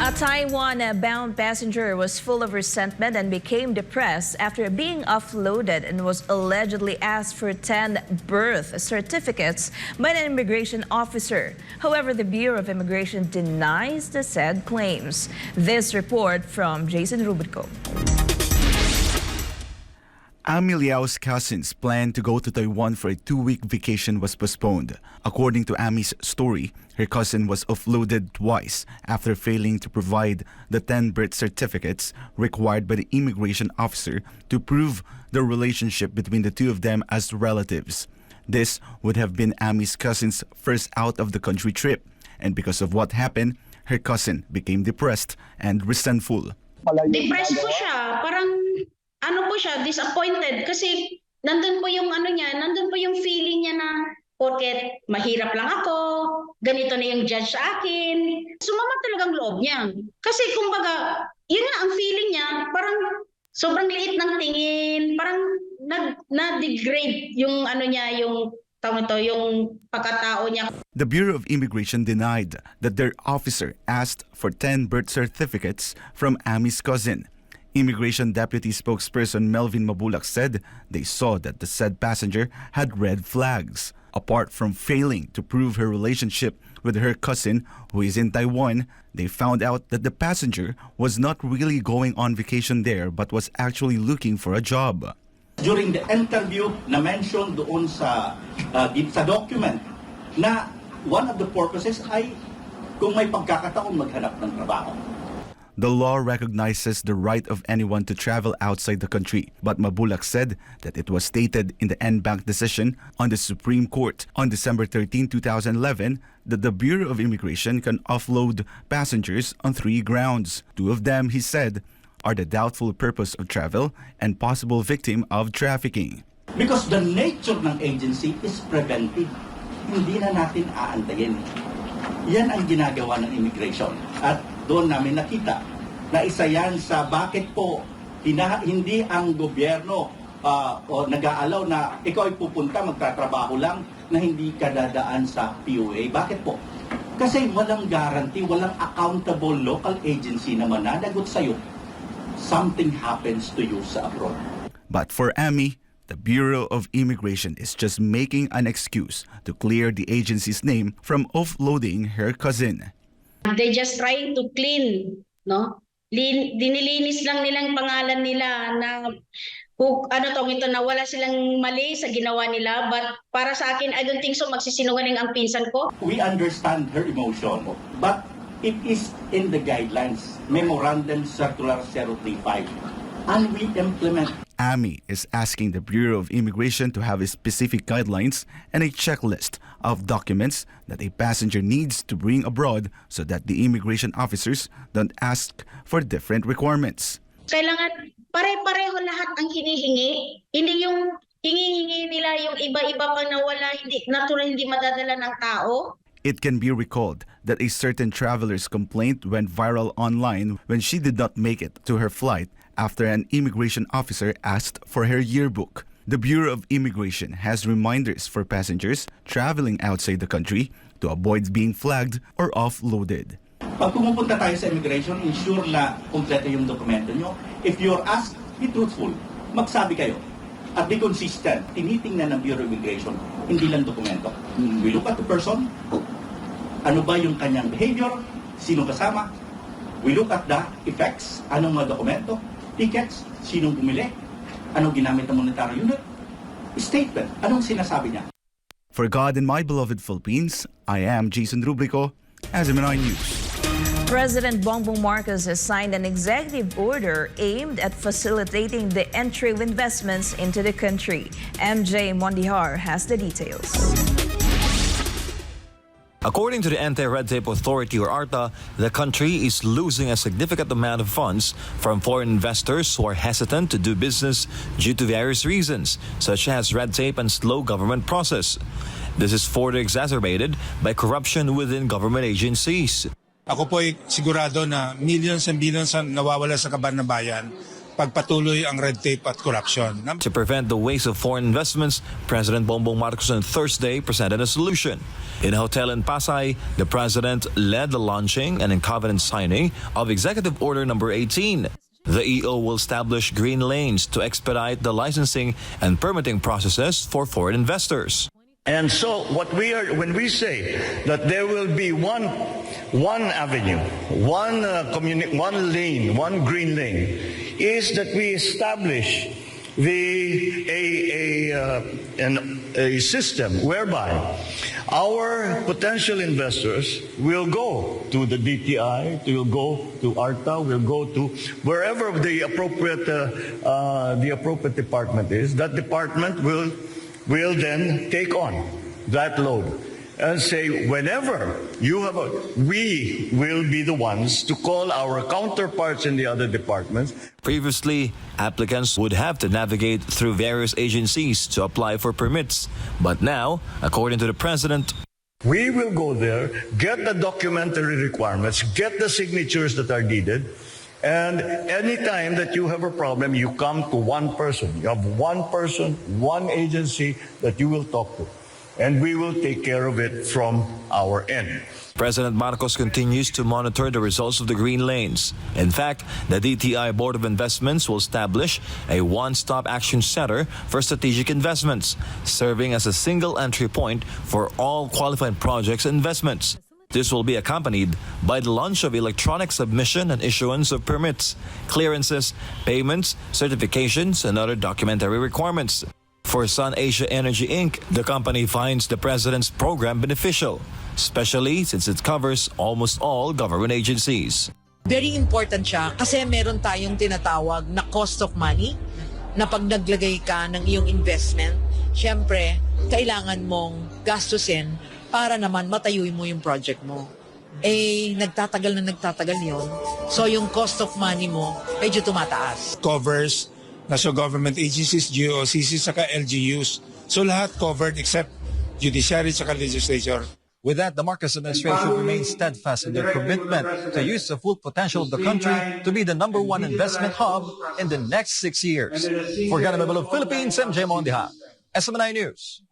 A Taiwan-bound passenger was full of resentment and became depressed after being offloaded and was allegedly asked for 10 birth certificates by an immigration officer. However, the Bureau of Immigration denies the said claims. This report from Jayson Rubrico. Amy Liao's cousin's plan to go to Taiwan for a 2-week vacation was postponed. According to Amy's story, her cousin was offloaded twice after failing to provide the 10 birth certificates required by the immigration officer to prove the relationship between the two of them as relatives. This would have been Amy's cousin's first out-of-the-country trip, and because of what happened, her cousin became depressed and resentful. Depressed po siya, parang disappointed kasi nandun po yung nandun po yung feeling niya na porket mahirap lang ako, ganito na yung judge sa akin. Sumama talagang loob niya. Kasi kumbaga, yun nga ang feeling niya, parang sobrang liit ng tingin, parang na-degrade yung yung pagkatao niya. The Bureau of Immigration denied that their officer asked for 10 birth certificates from Amy's cousin. Immigration Deputy Spokesperson Melvin Mabulak said they saw that the said passenger had red flags. Apart from failing to prove her relationship with her cousin, who is in Taiwan, they found out that the passenger was not really going on vacation there but was actually looking for a job. During the interview, na-mention doon sa document na one of the purposes ay kung may pagkakataon maghanap ng trabaho. The law recognizes the right of anyone to travel outside the country, but Mabulak said that it was stated in the en banc decision on the Supreme Court on December 13, 2011 that the Bureau of Immigration can offload passengers on 3 grounds. 2 of them, he said, are the doubtful purpose of travel and possible victim of trafficking. Because the nature ng agency is preventive. Hindi na natin aantayin. Yan ang ginagawa ng immigration. At doon namin nakita na isa yan sa bakit po hindi ang gobyerno o nag-aalaw na ikaw ay pupunta, magtatrabaho lang na hindi ka dadaan sa POA. Bakit po? Kasi walang guarantee, walang accountable local agency na mananagot sa'yo. Something happens to you sa abroad. But for Amy, the Bureau of Immigration is just making an excuse to clear the agency's name from offloading her cousin. They just trying to clean, no? Dinilinis lang nilang pangalan nila na na wala silang mali sa ginawa nila, but para sa akin, I don't think so magsisinungaling ang pinsan ko. We understand her emotion, but it is in the guidelines, Memorandum Circular 035, and we implement. Amy is asking the Bureau of Immigration to have a specific guidelines and a checklist of documents that a passenger needs to bring abroad so that the immigration officers don't ask for different requirements. Kailangan pare-pareho lahat ang hinihingi. Hindi yung hinihingi nila yung iba-iba pa na wala, hindi madadala ng tao. It can be recalled that a certain traveler's complaint went viral online when she did not make it to her flight after an immigration officer asked for her yearbook. The Bureau of Immigration has reminders for passengers traveling outside the country to avoid being flagged or offloaded. Pag pumupunta tayo sa immigration, ensure na kompleto yung dokumento nyo. If you're asked, be truthful. Magsabi kayo. At be consistent. Tinitingnan ng Bureau of Immigration, hindi lang dokumento. We look at the person. Ano ba yung kanyang behavior? Sino kasama? We look at the effects. Anong mga dokumento? Tickets? Sinong bumili? Anong ginamit ng monetary unit? Statement. Anong sinasabi niya? For God and my beloved Philippines, I am Jayson Rubrico, SMNI News. President Bongbong Marcos has signed an executive order aimed at facilitating the entry of investments into the country. MJ Mondihar has the details. According to the Anti-Red Tape Authority, or ARTA, the country is losing a significant amount of funds from foreign investors who are hesitant to do business due to various reasons, such as red tape and slow government process. This is further exacerbated by corruption within government agencies. Ako po ay sigurado na millions and billions ang nawawala sa kaban ng bayan pagpatuloy ang red tape at corruption. To prevent the waste of foreign investments, President Bongbong Marcos on Thursday presented a solution. In a hotel in Pasay, the president led the launching and covenant signing of Executive Order Number 18. The EO will establish green lanes to expedite the licensing and permitting processes for foreign investors. And so when we say that there will be one avenue, one lane, one green lane, is that we establish a system whereby our potential investors will go to the DTI, will go to ARTA, will go to wherever the appropriate department is. That department will then take on that load and say, whenever you have we will be the ones to call our counterparts in the other departments. Previously, applicants would have to navigate through various agencies to apply for permits. But now, according to the president, we will go there, get the documentary requirements, get the signatures that are needed, and anytime that you have a problem, you come to one person. You have one person, one agency that you will talk to. And we will take care of it from our end. President Marcos continues to monitor the results of the green lanes. In fact, the DTI Board of Investments will establish a one-stop action center for strategic investments, serving as a single entry point for all qualified projects and investments. This will be accompanied by the launch of electronic submission and issuance of permits, clearances, payments, certifications, and other documentary requirements. For Sun Asia Energy Inc., the company finds the president's program beneficial, especially since it covers almost all government agencies. Very important siya kasi meron tayong tinatawag na cost of money na pag naglagay ka ng iyong investment, syempre, kailangan mong gastusin para naman matayuin mo yung project mo. Nagtatagal yun. So yung cost of money mo, medyo tumataas. Covers national government agencies, GOCC, saka LGUs. So lahat covered except judiciary saka legislature. With that, the Marcos administration remains steadfast in their commitment to use the full potential of the country to be the #1 investment hub in the next 6 years. For Ganamabalo, Philippines, MJ Mondiha, SMNI News.